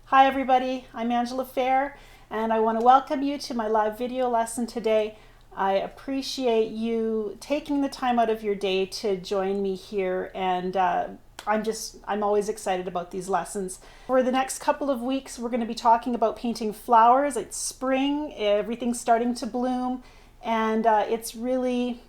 Hi everybody, I'm Fehr, and I want to welcome you to my live video lesson today. I appreciate you taking the time out of your day to join me here, and I'm always excited about these lessons. For the next couple of weeks, we're going to be talking about painting flowers. It's spring, everything's starting to bloom, and it's really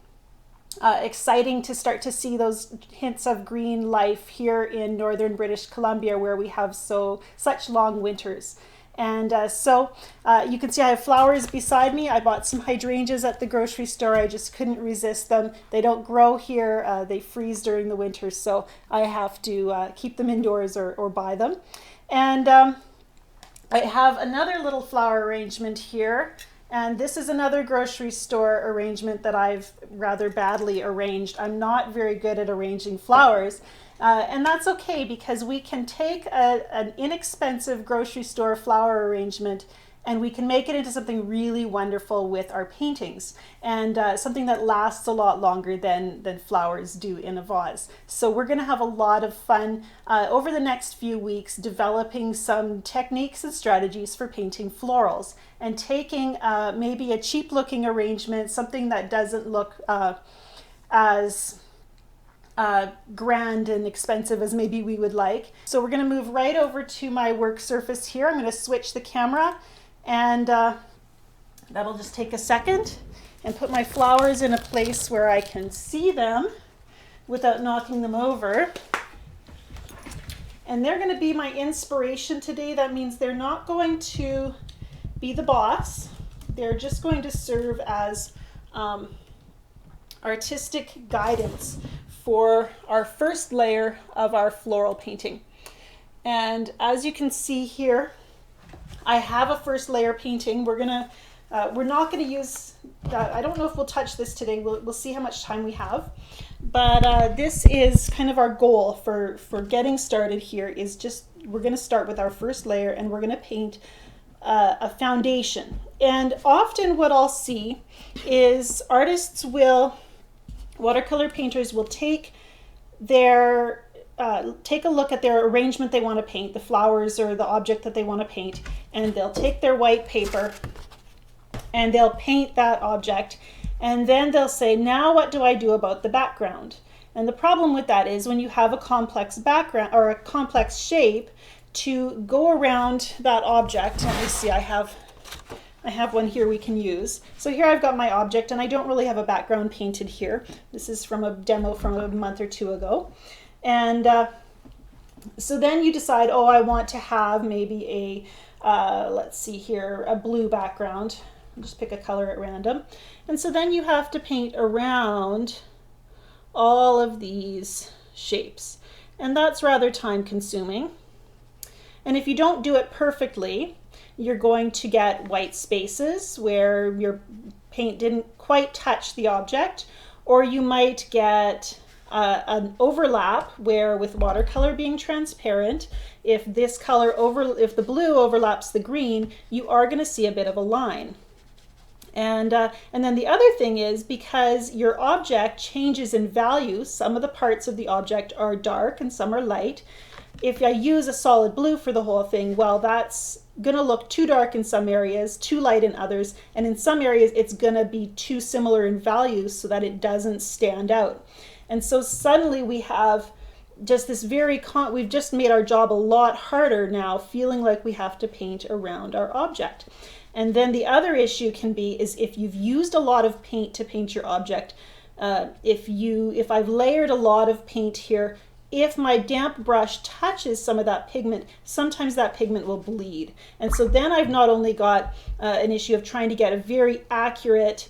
exciting to start to see those hints of green life here in northern British Columbia, where we have such long winters. And you can see I have flowers beside me. I bought some hydrangeas at the grocery store. I just couldn't resist them. They don't grow here. They freeze during the winter, so I have to keep them indoors or buy them. And I have another little flower arrangement here. And this is another grocery store arrangement that I've rather badly arranged. I'm not very good at arranging flowers, and that's okay, because we can take an inexpensive grocery store flower arrangement and we can make it into something really wonderful with our paintings, and something that lasts a lot longer than flowers do in a vase. So we're going to have a lot of fun over the next few weeks developing some techniques and strategies for painting florals, and taking maybe a cheap looking arrangement, something that doesn't look as grand and expensive as maybe we would like. So we're going to move right over to my work surface here. I'm going to switch the camera, and that'll just take a second, and put my flowers in a place where I can see them without knocking them over. And they're going to be my inspiration today. That means they're not going to be the boss. They're just going to serve as artistic guidance for our first layer of our floral painting. And as you can see here, I have a first layer painting. We're not gonna use, I don't know if we'll touch this today. We'll see how much time we have. But this is kind of our goal for getting started here, is just, we're gonna start with our first layer, and we're gonna paint a foundation. And often what I'll see is watercolor painters will take a look at their arrangement they want to paint, the flowers or the object that they want to paint, and they'll take their white paper and they'll paint that object, and then they'll say, now what do I do about the background? And the problem with that is, when you have a complex background or a complex shape, to go around that object, let me see, I have one here we can use. So here I've got my object, and I don't really have a background painted here. This is from a demo from a month or two ago. And so then you decide, oh, I want to have maybe let's see here, a blue background. I'll just pick a color at random. And so then you have to paint around all of these shapes. And that's rather time consuming. And if you don't do it perfectly, you're going to get white spaces where your paint didn't quite touch the object, or you might get an overlap where, with watercolor being transparent, if the blue overlaps the green, you are going to see a bit of a line. And then the other thing is, because your object changes in value, some of the parts of the object are dark and some are light. If I use a solid blue for the whole thing, well, that's going to look too dark in some areas, too light in others, and in some areas it's going to be too similar in values so that it doesn't stand out. And so suddenly we have just this we've just made our job a lot harder now, feeling like we have to paint around our object. And then the other issue can be is, if you've used a lot of paint to paint your object, if I've layered a lot of paint here, if my damp brush touches some of that pigment, sometimes that pigment will bleed. And so then I've not only got an issue of trying to get a very accurate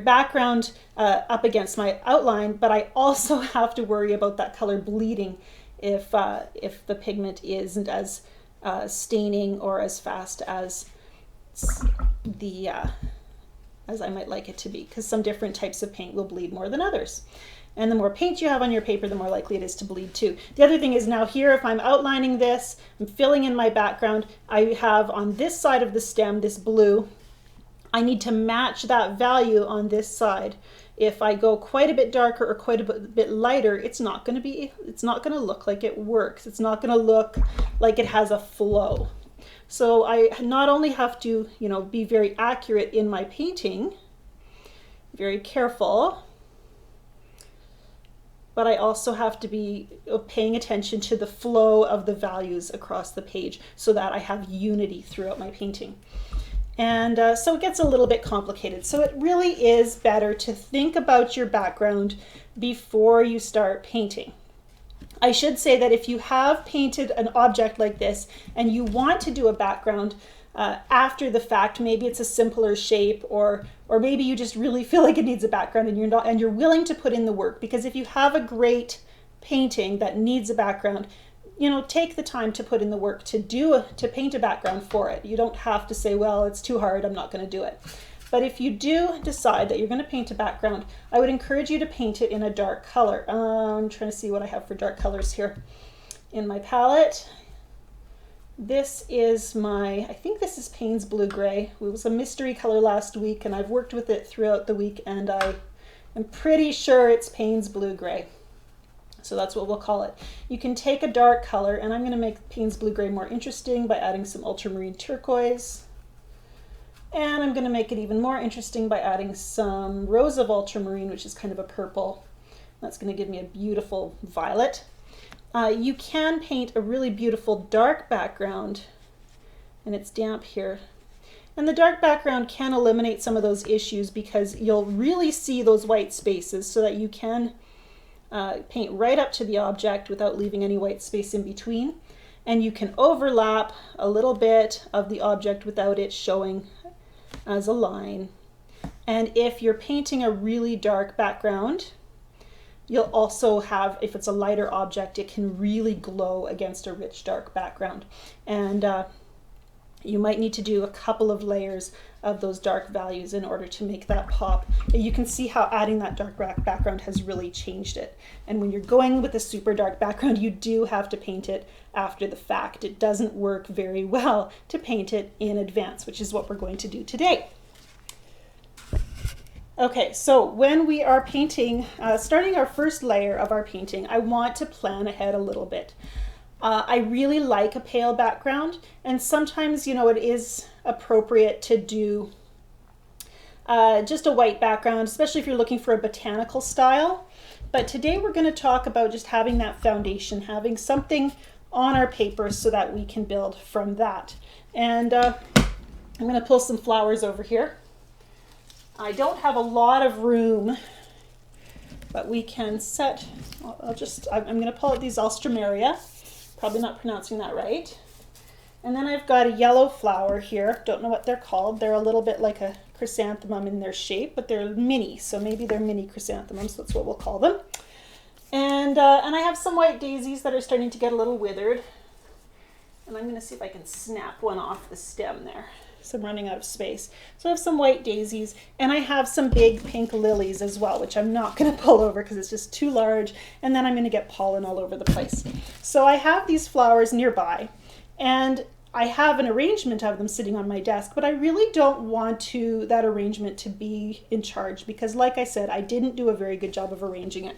background up against my outline, but I also have to worry about that color bleeding if the pigment isn't as staining or as fast as as I might like it to be, because some different types of paint will bleed more than others. And the more paint you have on your paper, the more likely it is to bleed too. The other thing is, now here, if I'm outlining this, I'm filling in my background, I have on this side of the stem this blue. I need to match that value on this side. If I go quite a bit darker or quite a bit lighter, it's not going to look like it works. It's not going to look like it has a flow. So I not only have to, be very accurate in my painting, very careful, but I also have to be paying attention to the flow of the values across the page so that I have unity throughout my painting. And so it gets a little bit complicated. So it really is better to think about your background before you start painting. I should say that if you have painted an object like this and you want to do a background after the fact, maybe it's a simpler shape, or maybe you just really feel like it needs a background and you're willing to put in the work, because if you have a great painting that needs a background, take the time to put in the work to paint a background for it. You don't have to say, well, it's too hard, I'm not going to do it. But if you do decide that you're going to paint a background, I would encourage you to paint it in a dark color. I'm trying to see what I have for dark colors here in my palette. This is I think this is Payne's Blue Gray. It was a mystery color last week, and I've worked with it throughout the week, and I am pretty sure it's Payne's Blue Gray. So that's what we'll call it. You can take a dark color, and I'm going to make Payne's Blue Gray more interesting by adding some ultramarine turquoise. And I'm going to make it even more interesting by adding some Rose of Ultramarine, which is kind of a purple. That's going to give me a beautiful violet. You can paint a really beautiful dark background, and it's damp here. And the dark background can eliminate some of those issues because you'll really see those white spaces, so that you can paint right up to the object without leaving any white space in between. And you can overlap a little bit of the object without it showing as a line. And if you're painting a really dark background, you'll also have, if it's a lighter object, it can really glow against a rich dark background. And you might need to do a couple of layers of those dark values in order to make that pop. And you can see how adding that dark background has really changed it. And when you're going with a super dark background, you do have to paint it after the fact. It doesn't work very well to paint it in advance, which is what we're going to do today. Okay, so when we are painting, starting our first layer of our painting, I want to plan ahead a little bit. I really like a pale background, and sometimes, it is appropriate to do just a white background, especially if you're looking for a botanical style. But today we're going to talk about just having that foundation, having something on our paper so that we can build from that. And I'm going to pull some flowers over here. I don't have a lot of room, but we can set, I'm going to pull out these Alstroemeria, probably not pronouncing that right. And then I've got a yellow flower here, don't know what they're called. They're a little bit like a chrysanthemum in their shape, but they're mini, so maybe they're mini chrysanthemums, that's what we'll call them. And I have some white daisies that are starting to get a little withered. And I'm going to see if I can snap one off the stem there. So I'm running out of space. So I have some white daisies, and I have some big pink lilies as well, which I'm not going to pull over because it's just too large, and then I'm going to get pollen all over the place. So I have these flowers nearby, and I have an arrangement of them sitting on my desk, but I really don't want that arrangement to be in charge because, like I said, I didn't do a very good job of arranging it.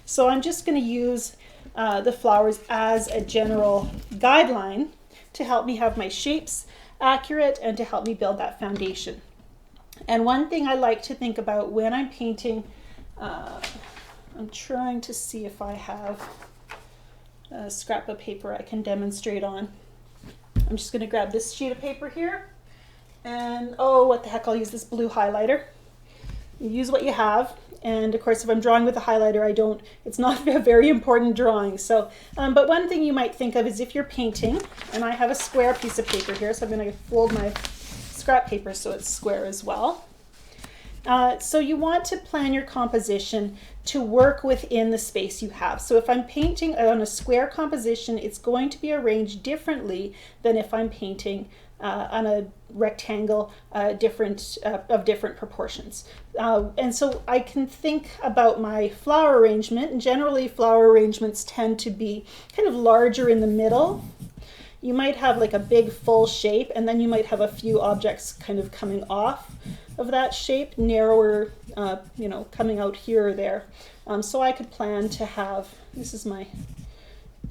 So I'm just going to use the flowers as a general guideline to help me have my shapes accurate and to help me build that foundation. And one thing I like to think about when I'm painting, I'm trying to see if I have a scrap of paper I can demonstrate on. I'm just going to grab this sheet of paper here, and what the heck, I'll use this blue highlighter. You use what you have, and of course if I'm drawing with a highlighter, it's not a very important drawing. So, but one thing you might think of is if you're painting, and I have a square piece of paper here, so I'm going to fold my scrap paper so it's square as well. So you want to plan your composition to work within the space you have. So if I'm painting on a square composition, it's going to be arranged differently than if I'm painting on a rectangle of different proportions. And so I can think about my flower arrangement, and generally flower arrangements tend to be kind of larger in the middle. you might have like a big full shape, and then you might have a few objects kind of coming off of that shape, narrower, you know, coming out here or there. So I could plan to have, this is my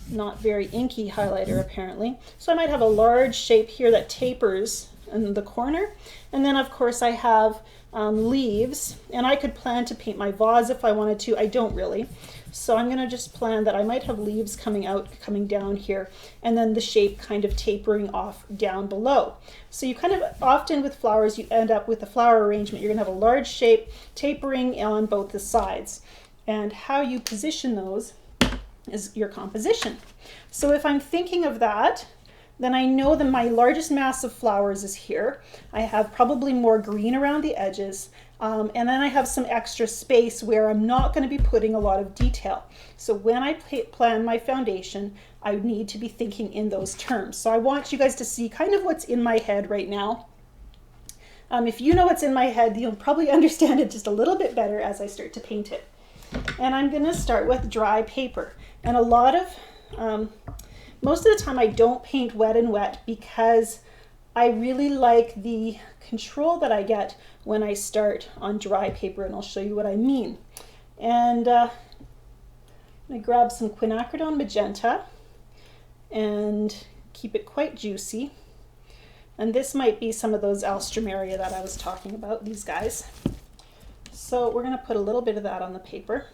not very inky highlighter apparently, so I might have a large shape here that tapers in the corner, and then of course I have leaves, and I could plan to paint my vase if I wanted to. I don't really, so I'm going to just plan that I might have leaves coming out, coming down here, and then the shape kind of tapering off down below. So you kind of often with flowers you end up with a flower arrangement, you're going to have a large shape tapering on both the sides, and how you position those is your composition. So if I'm thinking of that, then I know that my largest mass of flowers is here. I have probably more green around the edges, and then I have some extra space where I'm not going to be putting a lot of detail. So when I plan my foundation, I need to be thinking in those terms. So I want you guys to see kind of what's in my head right now. If you know what's in my head, you'll probably understand it just a little bit better as I start to paint it. And I'm going to start with dry paper. And a lot of, most of the time I don't paint wet and wet because I really like the control that I get when I start on dry paper, and I'll show you what I mean. And I'm going to grab some quinacridone magenta and keep it quite juicy. And this might be some of those alstroemeria that I was talking about, these guys. So we're going to put a little bit of that on the paper.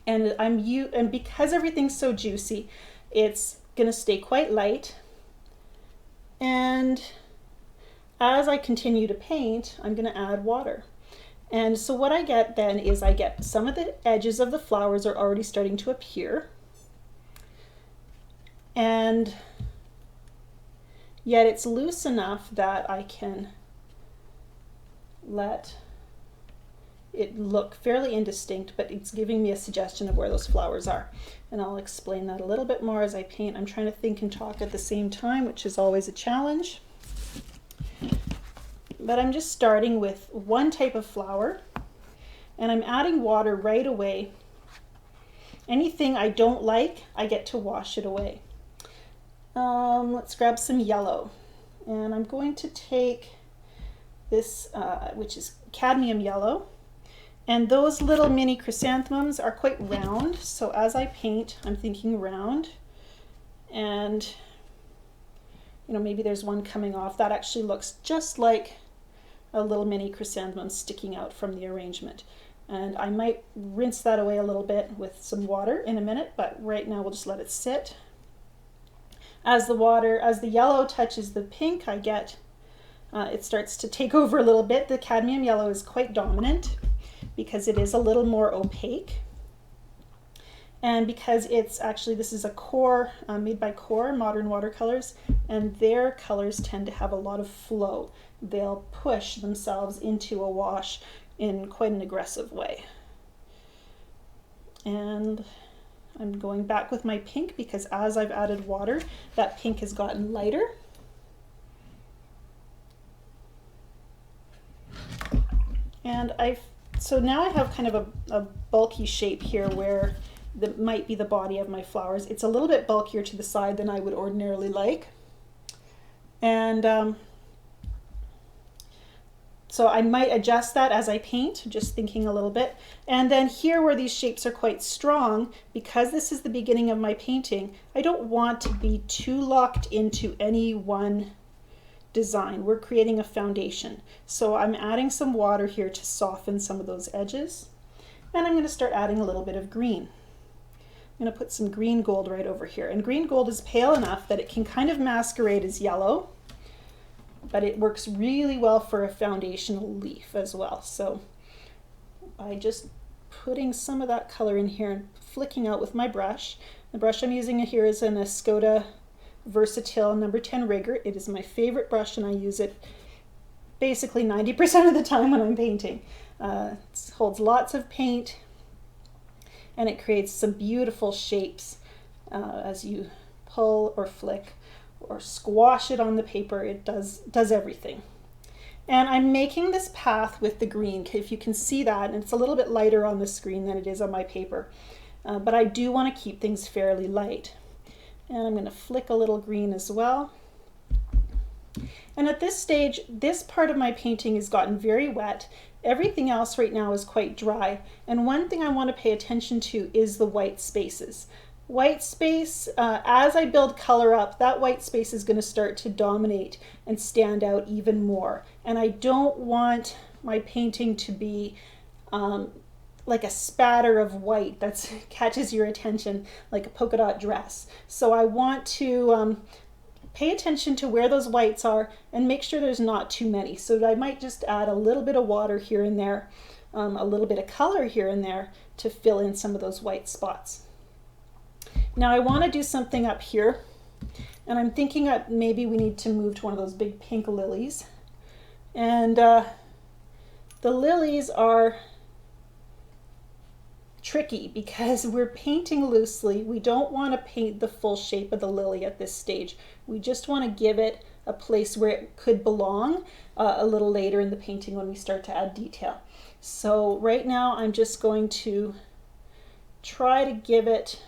And because everything's so juicy, it's going to stay quite light. And as I continue to paint, I'm going to add water. And so what I get then is I get some of the edges of the flowers are already starting to appear. And yet it's loose enough that I can let it look fairly indistinct, but it's giving me a suggestion of where those flowers are. And I'll explain that a little bit more as I paint. I'm trying to think and talk at the same time, which is always a challenge. But I'm just starting with one type of flower, and I'm adding water right away. Anything I don't like, I get to wash it away. Let's grab some yellow. And I'm going to take this, which is cadmium yellow. And those little mini chrysanthemums are quite round, so as I paint, I'm thinking round. And, you know, maybe there's one coming off. That actually looks just like a little mini chrysanthemum sticking out from the arrangement. And I might rinse that away a little bit with some water in a minute, but right now we'll just let it sit. As the yellow touches the pink, I get, it starts to take over a little bit. The cadmium yellow is quite dominant, because it is a little more opaque, and because it's actually, this is a Core, made by Core, Modern Watercolors, and their colors tend to have a lot of flow. They'll push themselves into a wash in quite an aggressive way. And I'm going back with my pink because as I've added water, that pink has gotten lighter. And so now I have kind of a bulky shape here where that might be the body of my flowers. It's a little bit bulkier to the side than I would ordinarily like. And so I might adjust that as I paint, just thinking a little bit. And then here where these shapes are quite strong, because this is the beginning of my painting, I don't want to be too locked into any one design. We're creating a foundation. So I'm adding some water here to soften some of those edges. And I'm going to start adding a little bit of green. I'm going to put some green gold right over here. And green gold is pale enough that it can kind of masquerade as yellow, but it works really well for a foundational leaf as well. So by just putting some of that color in here and flicking out with my brush. The brush I'm using here is an Escoda Versatile number 10 Rigger. It is my favorite brush and I use it basically 90% of the time when I'm painting. It holds lots of paint and it creates some beautiful shapes as you pull or flick or squash it on the paper. It does everything. And I'm making this path with the green, if you can see that, and it's a little bit lighter on the screen than it is on my paper. But I do want to keep things fairly light. And I'm going to flick a little green as well. And at this stage, this part of my painting has gotten very wet. Everything else right now is quite dry. And one thing I want to pay attention to is the white spaces. White space, as I build color up, that white space is going to start to dominate and stand out even more. And I don't want my painting to be like a spatter of white that catches your attention like a polka dot dress. So I want to pay attention to where those whites are and make sure there's not too many. So I might just add a little bit of water here and there, a little bit of color here and there to fill in some of those white spots. Now I want to do something up here, and I'm thinking that maybe we need to move to one of those big pink lilies. And the lilies are tricky because we're painting loosely. We don't want to paint the full shape of the lily at this stage. We just want to give it a place where it could belong a little later in the painting when we start to add detail. So right now I'm just going to try to give it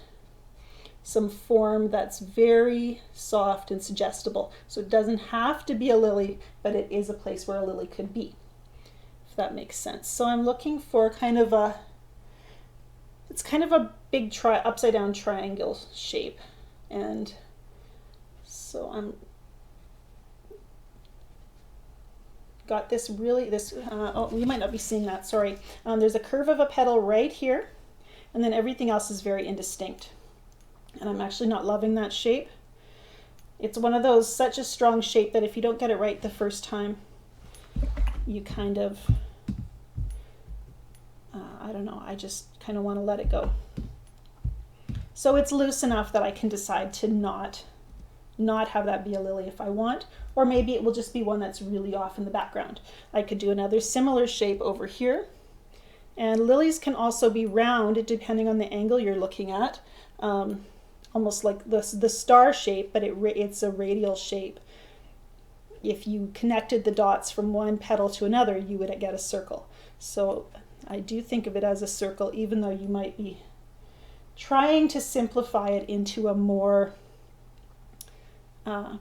some form that's very soft and suggestible. So it doesn't have to be a lily, but it is a place where a lily could be, if that makes sense. So I'm looking for kind of a, it's kind of a big upside down triangle shape. And so I'm got this really, oh, you might not be seeing that, sorry. There's a curve of a petal right here, and then everything else is very indistinct. And I'm actually not loving that shape. It's one of those, such a strong shape that if you don't get it right the first time, you kind of, I don't know, I just kind of want to let it go. So it's loose enough that I can decide to not have that be a lily if I want, or maybe it will just be one that's really off in the background. I could do another similar shape over here. And lilies can also be round depending on the angle you're looking at. Almost like the star shape, but it's a radial shape. If you connected the dots from one petal to another, you would get a circle. So I do think of it as a circle, even though you might be trying to simplify it into a more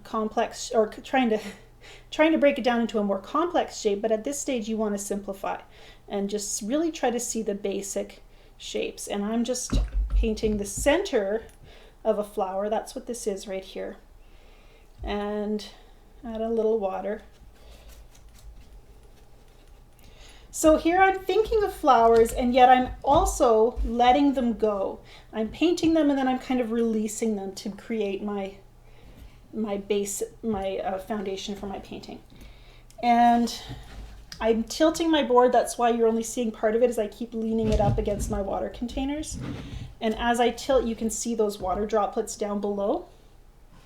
complex, or trying to break it down into a more complex shape. But at this stage, you want to simplify and just really try to see the basic shapes. And I'm just painting the center of a flower. That's what this is right here. And add a little water. So here I'm thinking of flowers, and yet I'm also letting them go. I'm painting them and then I'm kind of releasing them to create my base, my foundation for my painting. And I'm tilting my board. That's why you're only seeing part of it, as I keep leaning it up against my water containers. And as I tilt, you can see those water droplets down below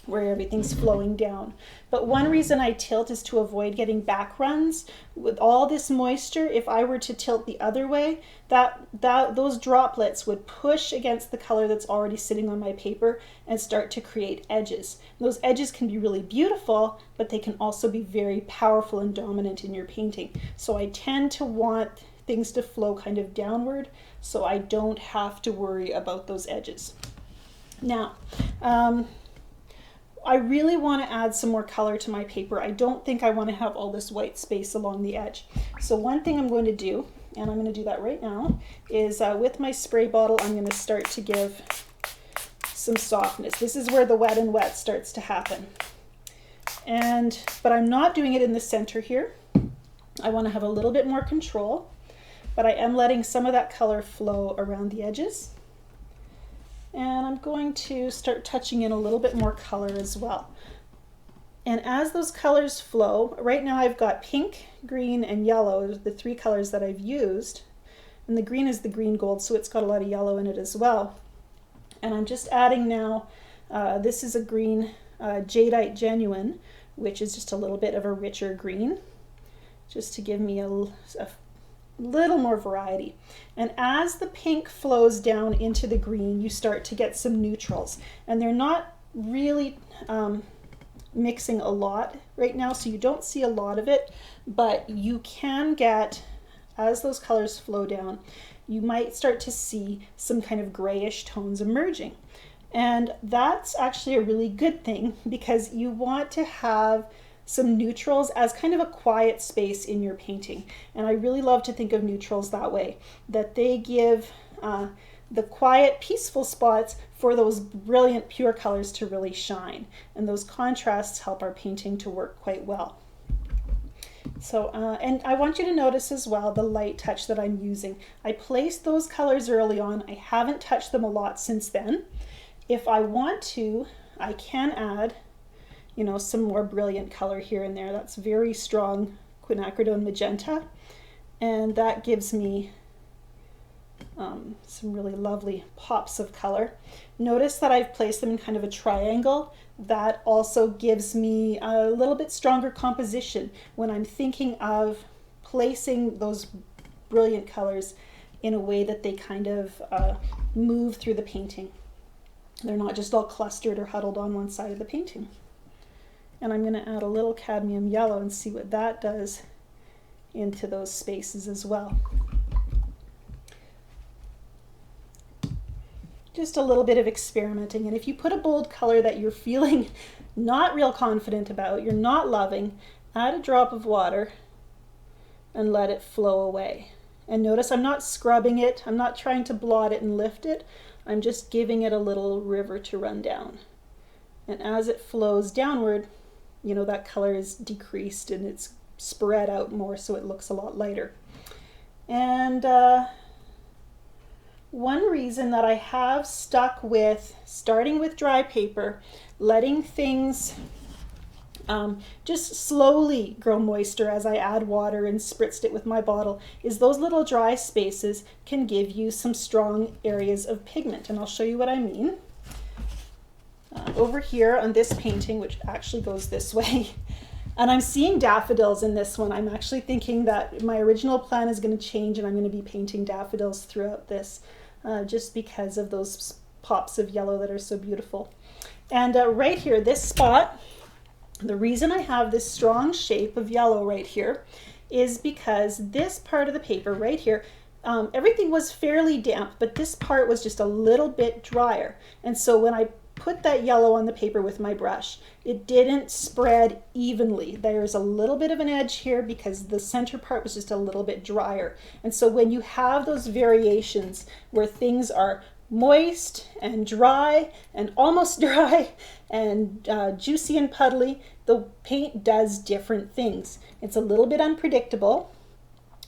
where everything's flowing down. But one reason I tilt is to avoid getting back runs. With all this moisture, if I were to tilt the other way, those droplets would push against the color that's already sitting on my paper and start to create edges. Those edges can be really beautiful, but they can also be very powerful and dominant in your painting. So I tend to want things to flow kind of downward so I don't have to worry about those edges. Now, I really want to add some more color to my paper. I don't think I want to have all this white space along the edge. So one thing I'm going to do, and I'm going to do that right now, is with my spray bottle, I'm going to start to give some softness. This is where the wet and wet starts to happen. But I'm not doing it in the center here. I want to have a little bit more control, but I am letting some of that color flow around the edges. And I'm going to start touching in a little bit more color as well. And as those colors flow, right now I've got pink, green, and yellow, the three colors that I've used. And the green is the green gold, so it's got a lot of yellow in it as well. And I'm just adding now, this is a green Jadeite Genuine, which is just a little bit of a richer green, just to give me a little more variety. And as the pink flows down into the green, you start to get some neutrals, and they're not really mixing a lot right now, so you don't see a lot of it, but you can get, as those colors flow down, you might start to see some kind of grayish tones emerging. And that's actually a really good thing because you want to have some neutrals as kind of a quiet space in your painting. And I really love to think of neutrals that way, that they give the quiet, peaceful spots for those brilliant pure colors to really shine. And those contrasts help our painting to work quite well. So, and I want you to notice as well the light touch that I'm using. I placed those colors early on. I haven't touched them a lot since then. If I want to, I can add, you know, some more brilliant color here and there. That's very strong quinacridone magenta, and that gives me some really lovely pops of color. Notice that I've placed them in kind of a triangle. That also gives me a little bit stronger composition when I'm thinking of placing those brilliant colors in a way that they kind of move through the painting. They're not just all clustered or huddled on one side of the painting. And I'm going to add a little cadmium yellow and see what that does into those spaces as well. Just a little bit of experimenting. And if you put a bold color that you're feeling not real confident about, you're not loving, add a drop of water and let it flow away. And notice I'm not scrubbing it. I'm not trying to blot it and lift it. I'm just giving it a little river to run down. And as it flows downward, you know, that color is decreased and it's spread out more so it looks a lot lighter. And one reason that I have stuck with starting with dry paper, letting things just slowly grow moister as I add water and spritzed it with my bottle, is those little dry spaces can give you some strong areas of pigment. And I'll show you what I mean. Over here on this painting, which actually goes this way, and I'm seeing daffodils in this one. I'm actually thinking that my original plan is going to change and I'm going to be painting daffodils throughout this. Just because of those pops of yellow that are so beautiful. And right here, this spot, the reason I have this strong shape of yellow right here is because this part of the paper right here, everything was fairly damp, but this part was just a little bit drier. And so when I put that yellow on the paper with my brush, it didn't spread evenly. There's a little bit of an edge here because the center part was just a little bit drier. And so when you have those variations where things are moist and dry and almost dry and juicy and puddly, the paint does different things. It's a little bit unpredictable.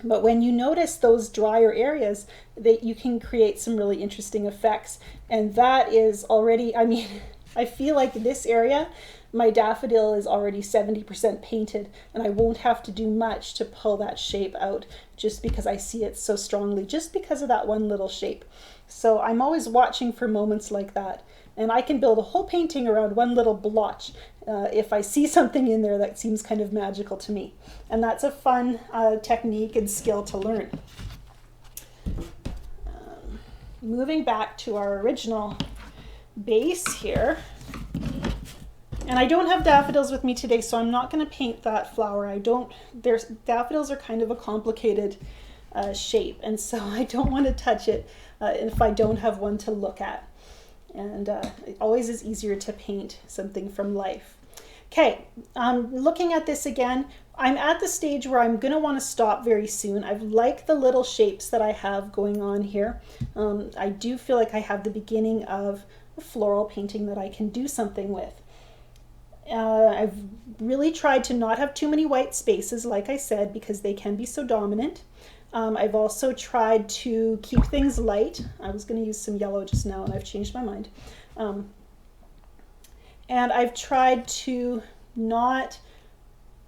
But when you notice those drier areas, that you can create some really interesting effects. And that is already, I mean, I feel like this area, my daffodil is already 70% painted and I won't have to do much to pull that shape out just because I see it so strongly, just because of that one little shape. So I'm always watching for moments like that. And I can build a whole painting around one little blotch if I see something in there that seems kind of magical to me. And that's a fun technique and skill to learn. Moving back to our original base here. And I don't have daffodils with me today, so I'm not going to paint that flower. Daffodils are kind of a complicated shape, and so I don't want to touch it if I don't have one to look at. And it always is easier to paint something from life. Okay, looking at this again, I'm at the stage where I'm going to want to stop very soon. I've liked the little shapes that I have going on here. I do feel like I have the beginning of a floral painting that I can do something with. I've really tried to not have too many white spaces, like I said, because they can be so dominant. I've also tried to keep things light. I was going to use some yellow just now and I've changed my mind. And I've tried to not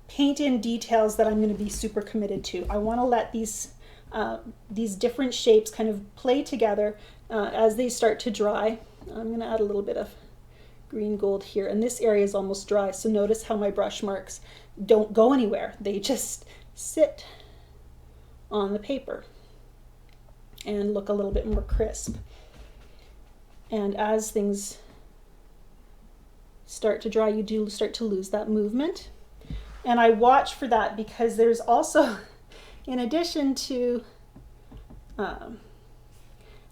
paint in details that I'm going to be super committed to. I want to let these different shapes kind of play together as they start to dry. I'm going to add a little bit of green gold here, and this area is almost dry, so notice how my brush marks don't go anywhere. They just sit on the paper and look a little bit more crisp. And as things start to dry, you do start to lose that movement. And I watch for that because there's also, in addition to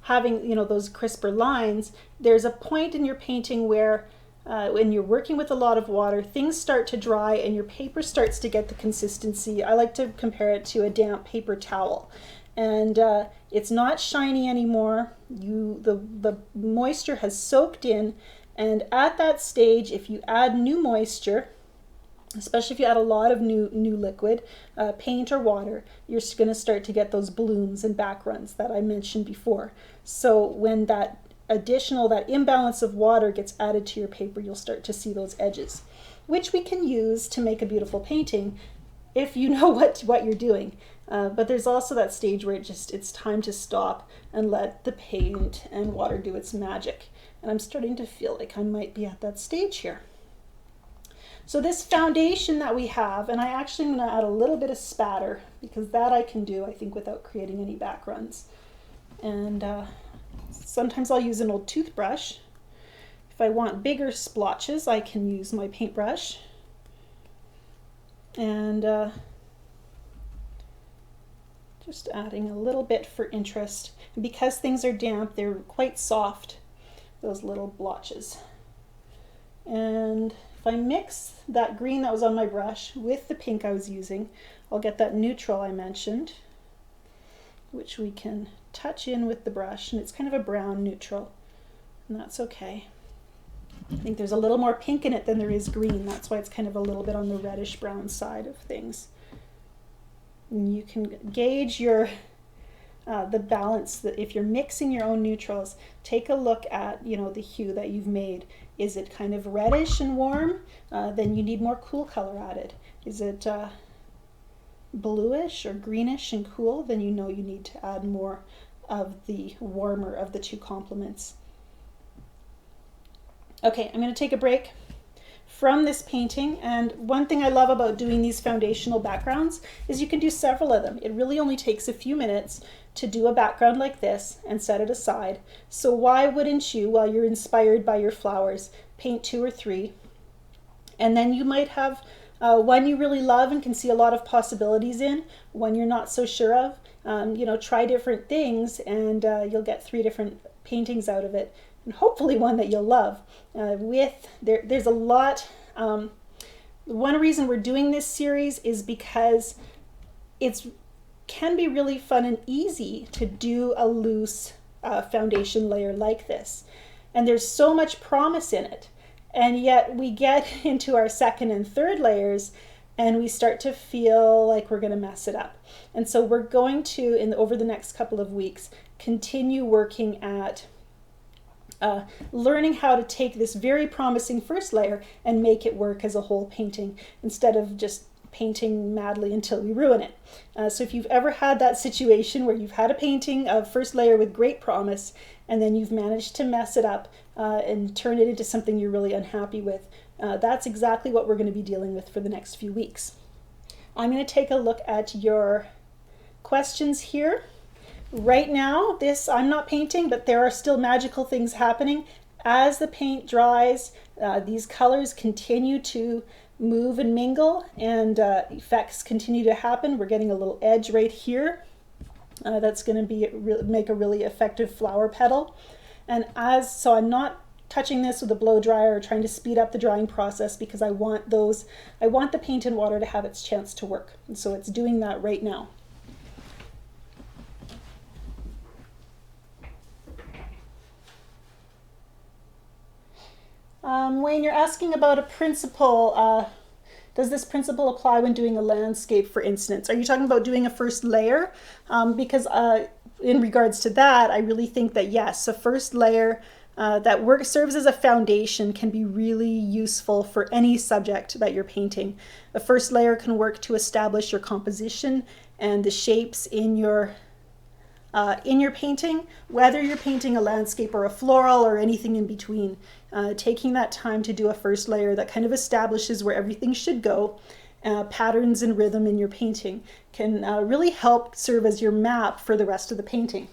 having, you know, those crisper lines, there's a point in your painting where when you're working with a lot of water, things start to dry and your paper starts to get the consistency. I like to compare it to a damp paper towel. And it's not shiny anymore. The moisture has soaked in, and at that stage, if you add new moisture, especially if you add a lot of new liquid, paint or water, you're going to start to get those blooms and backruns that I mentioned before. So when that imbalance of water gets added to your paper, you'll start to see those edges, which we can use to make a beautiful painting if you know what you're doing. But there's also that stage where it's time to stop and let the paint and water do its magic. And I'm starting to feel like I might be at that stage here. So this foundation that we have, and I actually am going to add a little bit of spatter, because that I can do, I think, without creating any backgrounds. And sometimes I'll use an old toothbrush. If I want bigger splotches, I can use my paintbrush. And just adding a little bit for interest. And because things are damp, they're quite soft, those little blotches. And if I mix that green that was on my brush with the pink I was using, I'll get that neutral I mentioned, which we can touch in with the brush, and it's kind of a brown neutral, and that's okay. I think there's a little more pink in it than there is green. That's why it's kind of a little bit on the reddish brown side of things. And you can gauge your the balance. That if you're mixing your own neutrals, take a look at, you know, the hue that you've made. Is it kind of reddish and warm? Then you need more cool color added. Is it bluish or greenish and cool? Then you know you need to add more of the warmer of the two complements. Okay, I'm going to take a break from this painting, and one thing I love about doing these foundational backgrounds is you can do several of them. It really only takes a few minutes to do a background like this and set it aside. So why wouldn't you, while you're inspired by your flowers, paint 2 or 3, and then you might have one you really love and can see a lot of possibilities in, one you're not so sure of. You know, try different things, and you'll get 3 different paintings out of it, and hopefully one that you'll love. There's a lot. One reason we're doing this series is because it can be really fun and easy to do a loose foundation layer like this, and there's so much promise in it, and yet we get into our second and third layers and we start to feel like we're going to mess it up. And so we're going to, over the next couple of weeks, continue working at learning how to take this very promising first layer and make it work as a whole painting, instead of just painting madly until we ruin it. So if you've ever had that situation where you've had a painting of first layer with great promise, and then you've managed to mess it up and turn it into something you're really unhappy with, that's exactly what we're going to be dealing with for the next few weeks. I'm going to take a look at your questions here. Right now, I'm not painting, but there are still magical things happening. As the paint dries, these colors continue to move and mingle, and effects continue to happen. We're getting a little edge right here. That's going to make a really effective flower petal. And so I'm not touching this with a blow dryer or trying to speed up the drying process, because I want the paint and water to have its chance to work. And so it's doing that right now. Wayne, you're asking about a principle. Does this principle apply when doing a landscape, for instance? Are you talking about doing a first layer? Because in regards to that, I really think that yes, a first layer that serves as a foundation can be really useful for any subject that you're painting. A first layer can work to establish your composition and the shapes in your painting, whether you're painting a landscape or a floral or anything in between. Taking that time to do a first layer that kind of establishes where everything should go, patterns and rhythm in your painting, can really help serve as your map for the rest of the painting.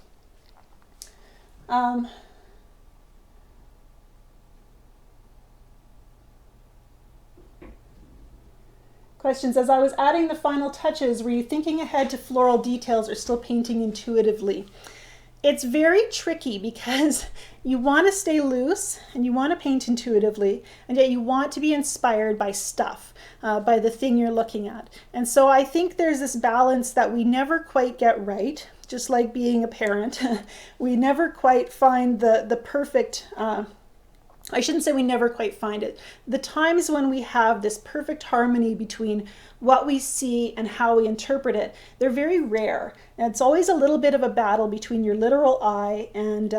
Questions. As I was adding the final touches, were you thinking ahead to floral details or still painting intuitively? it's very tricky because you want to stay loose and you want to paint intuitively, and yet you want to be inspired by stuff, by the thing you're looking at. And so I think there's this balance that we never quite get right, just like being a parent. We never quite find the perfect, I shouldn't say we never quite find it. The times when we have this perfect harmony between what we see and how we interpret it, they're very rare. And it's always a little bit of a battle between your literal eye and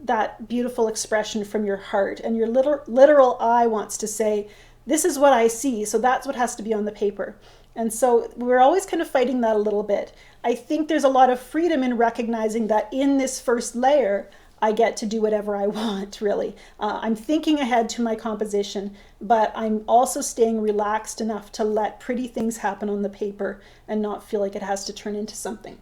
that beautiful expression from your heart. And your literal eye wants to say, this is what I see, so that's what has to be on the paper. And so we're always kind of fighting that a little bit. I think there's a lot of freedom in recognizing that in this first layer, I get to do whatever I want, really. I'm thinking ahead to my composition, but I'm also staying relaxed enough to let pretty things happen on the paper and not feel like it has to turn into something.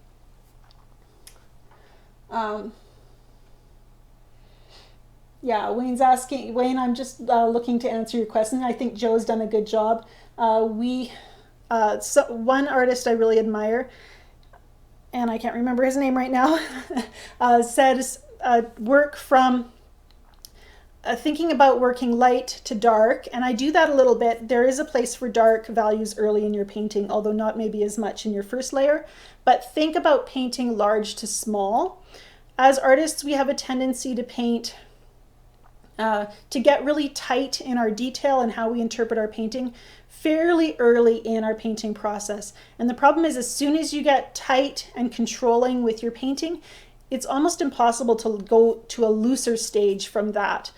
Yeah, Wayne's asking, Wayne, I'm just looking to answer your question. I think Joe's done a good job. So one artist I really admire, and I can't remember his name right now, says work from thinking about working light to dark, and I do that a little bit. There is a place for dark values early in your painting, although not maybe as much in your first layer, but think about painting large to small. As artists, we have a tendency to paint, to get really tight in our detail and how we interpret our painting fairly early in our painting process. And the problem is, as soon as you get tight and controlling with your painting, it's almost impossible to go to a looser stage from that.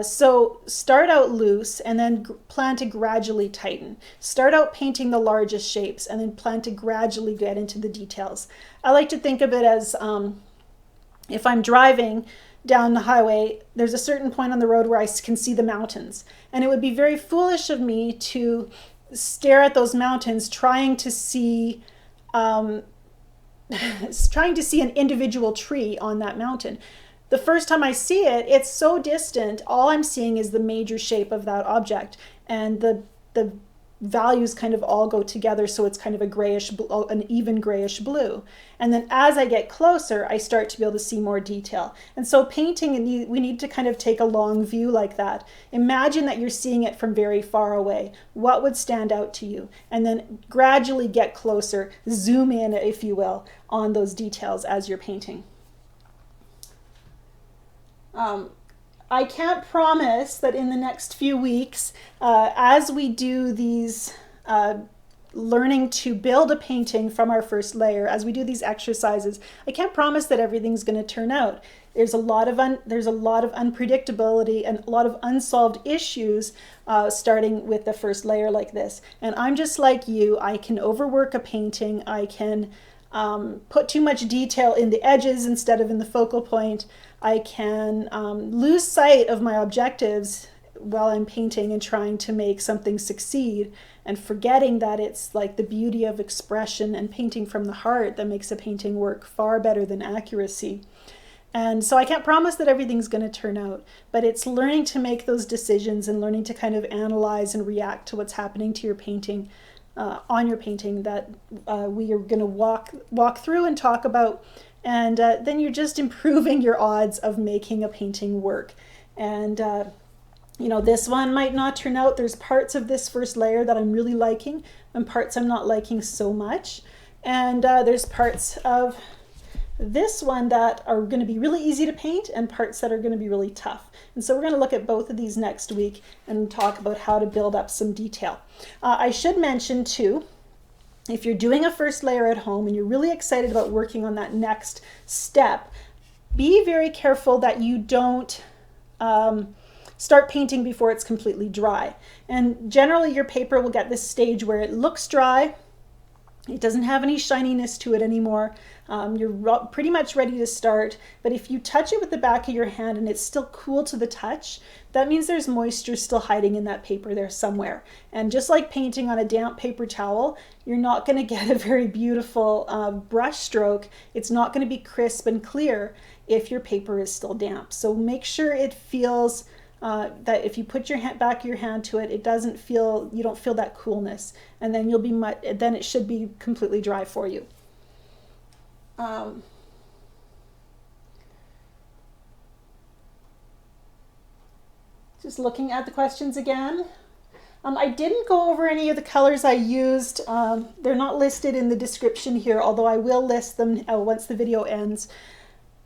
So start out loose and then plan to gradually tighten. Start out painting the largest shapes and then plan to gradually get into the details. I like to think of it as if I'm driving down the highway, there's a certain point on the road where I can see the mountains. And it would be very foolish of me to stare at those mountains trying to see an individual tree on that mountain. The first time I see it, it's so distant, all I'm seeing is the major shape of that object, and the values kind of all go together, so it's kind of a grayish, an even grayish blue. And then as I get closer, I start to be able to see more detail. And so painting, we need to kind of take a long view like that. Imagine that you're seeing it from very far away. What would stand out to you? And then gradually get closer, zoom in, if you will, on those details as you're painting. I can't promise that in the next few weeks, as we do these learning to build a painting from our first layer, as we do these exercises, I can't promise that everything's going to turn out. There's a lot of unpredictability and a lot of unsolved issues starting with the first layer like this. And I'm just like you. I can overwork a painting. I can put too much detail in the edges instead of in the focal point. I can lose sight of my objectives while I'm painting and trying to make something succeed, and forgetting that it's like the beauty of expression and painting from the heart that makes a painting work far better than accuracy. And so I can't promise that everything's going to turn out, but it's learning to make those decisions and learning to kind of analyze and react to what's happening to your painting, on your painting, that we are going to walk through and talk about. And then you're just improving your odds of making a painting work. And you know, this one might not turn out. There's parts of this first layer that I'm really liking and parts I'm not liking so much. And there's parts of this one that are going to be really easy to paint and parts that are going to be really tough. And so we're going to look at both of these next week and talk about how to build up some detail. I should mention too, if you're doing a first layer at home and you're really excited about working on that next step, be very careful that you don't start painting before it's completely dry. And generally your paper will get this stage where it looks dry, it doesn't have any shininess to it anymore. You're pretty much ready to start, but if you touch it with the back of your hand and it's still cool to the touch, that means there's moisture still hiding in that paper there somewhere. And just like painting on a damp paper towel, you're not going to get a very beautiful brush stroke. It's not going to be crisp and clear if your paper is still damp. So make sure it feels that if you put your back of your hand to it, you don't feel that coolness, and then then it should be completely dry for you. Just looking at the questions again. I didn't go over any of the colors I used. They're not listed in the description here, although I will list them once the video ends.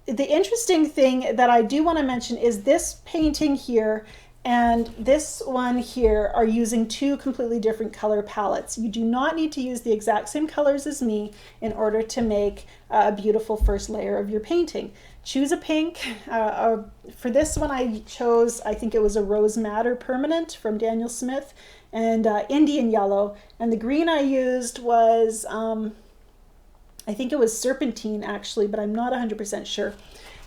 The interesting thing that I do want to mention is this painting here and this one here are using two completely different color palettes. You do not need to use the exact same colors as me in order to make a beautiful first layer of your painting. Choose a pink. For this one I chose, I think it was a Rose Madder Permanent from Danielle Smith, and Indian Yellow. And the green I used was, I think it was Serpentine actually, but I'm not 100% sure.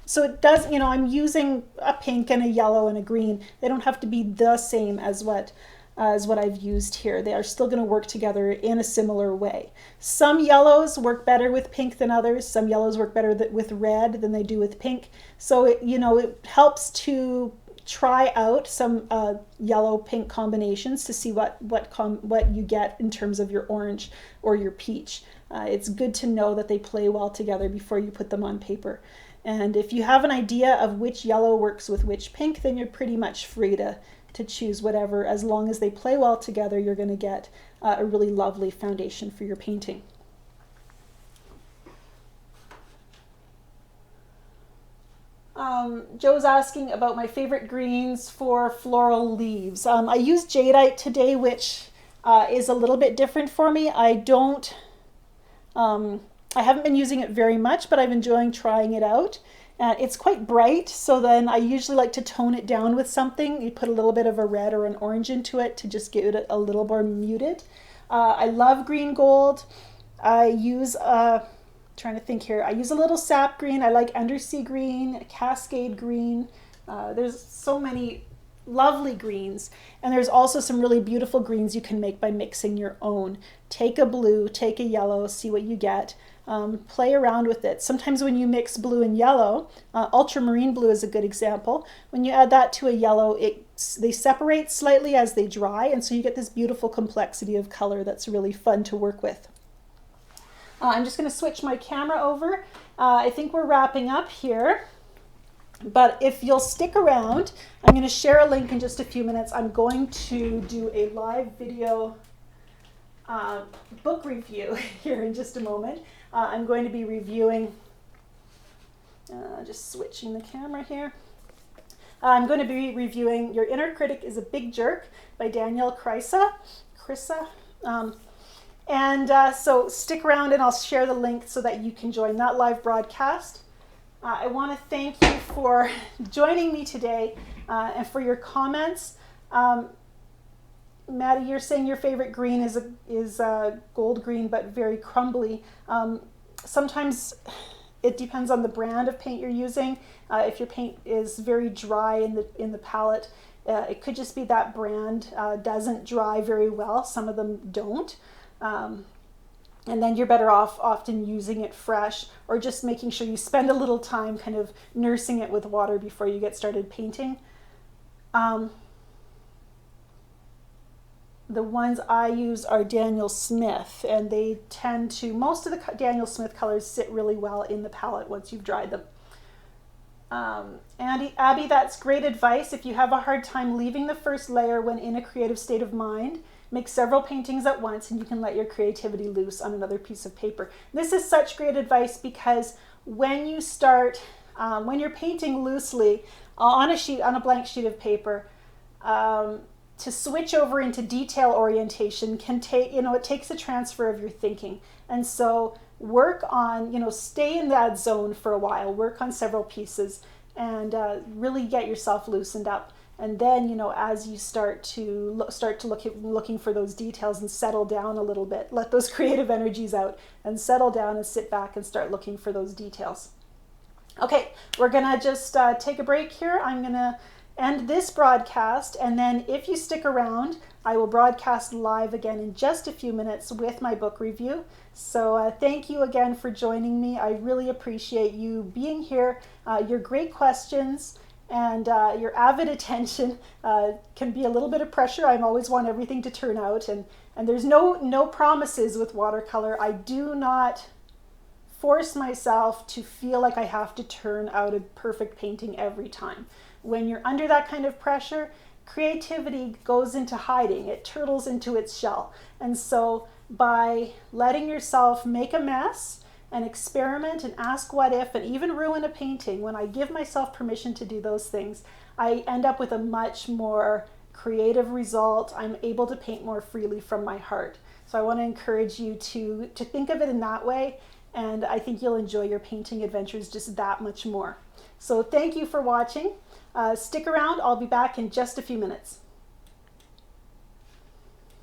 So it does, you know, I'm using a pink and a yellow and a green. They don't have to be the same as what I've used here. They are still going to work together in a similar way. Some yellows work better with pink than others. Some yellows work better with red than they do with pink. So it, you know, it helps to try out some yellow-pink combinations to see what you get in terms of your orange or your peach. It's good to know that they play well together before you put them on paper. And if you have an idea of which yellow works with which pink, then you're pretty much free to choose whatever. As long as they play well together, you're going to get a really lovely foundation for your painting. Joe's asking about my favorite greens for floral leaves. I used jadeite today, which is a little bit different for me. I haven't been using it very much, but I've enjoying trying it out. It's quite bright, so then I usually like to tone it down with something. You put a little bit of a red or an orange into it to just give it a little more muted. I love green gold. I use, trying to think here, I use a little sap green. I like undersea green, cascade green. There's so many lovely greens, and there's also some really beautiful greens you can make by mixing your own. Take a blue, take a yellow, see what you get. Play around with it. Sometimes when you mix blue and yellow, ultramarine blue is a good example. When you add that to a yellow, they separate slightly as they dry, and so you get this beautiful complexity of color that's really fun to work with. I'm just going to switch my camera over. I think we're wrapping up here. But if you'll stick around, I'm going to share a link in just a few minutes. I'm going to do a live video book review here in just a moment. I'm going to be reviewing, just switching the camera here. I'm going to be reviewing Your Inner Critic is a Big Jerk by Danielle Krysa. So stick around and I'll share the link so that you can join that live broadcast. I want to thank you for joining me today and for your comments. Maddie, you're saying your favorite green is gold green, but very crumbly. Sometimes it depends on the brand of paint you're using. If your paint is very dry in the palette, it could just be that brand doesn't dry very well. Some of them don't. And then you're better off often using it fresh, or just making sure you spend a little time kind of nursing it with water before you get started painting. The ones I use are Danielle Smith, and they tend to, most of the Danielle Smith colors sit really well in the palette once you've dried them. Abby, that's great advice. If you have a hard time leaving the first layer when in a creative state of mind, make several paintings at once and you can let your creativity loose on another piece of paper. This is such great advice because when you start, when you're painting loosely on a blank sheet of paper, to switch over into detail orientation can take, it takes a transfer of your thinking. And so work on, stay in that zone for a while, work on several pieces and really get yourself loosened up. And then, as you start to looking for those details and settle down a little bit, let those creative energies out and settle down and sit back and start looking for those details. Okay, we're gonna just take a break here. I'm gonna end this broadcast, and then if you stick around, I will broadcast live again in just a few minutes with my book review. So thank you again for joining me. I really appreciate you being here. Your great questions and your avid attention can be a little bit of pressure. I always want everything to turn out, and there's no promises with watercolor. I do not force myself to feel like I have to turn out a perfect painting every time. When you're under that kind of pressure, creativity goes into hiding. It turtles into its shell. And so by letting yourself make a mess and experiment and ask what if and even ruin a painting, when I give myself permission to do those things, I end up with a much more creative result. I'm able to paint more freely from my heart. So I want to encourage you to think of it in that way, and I think you'll enjoy your painting adventures just that much more. So thank you for watching. Stick around, I'll be back in just a few minutes.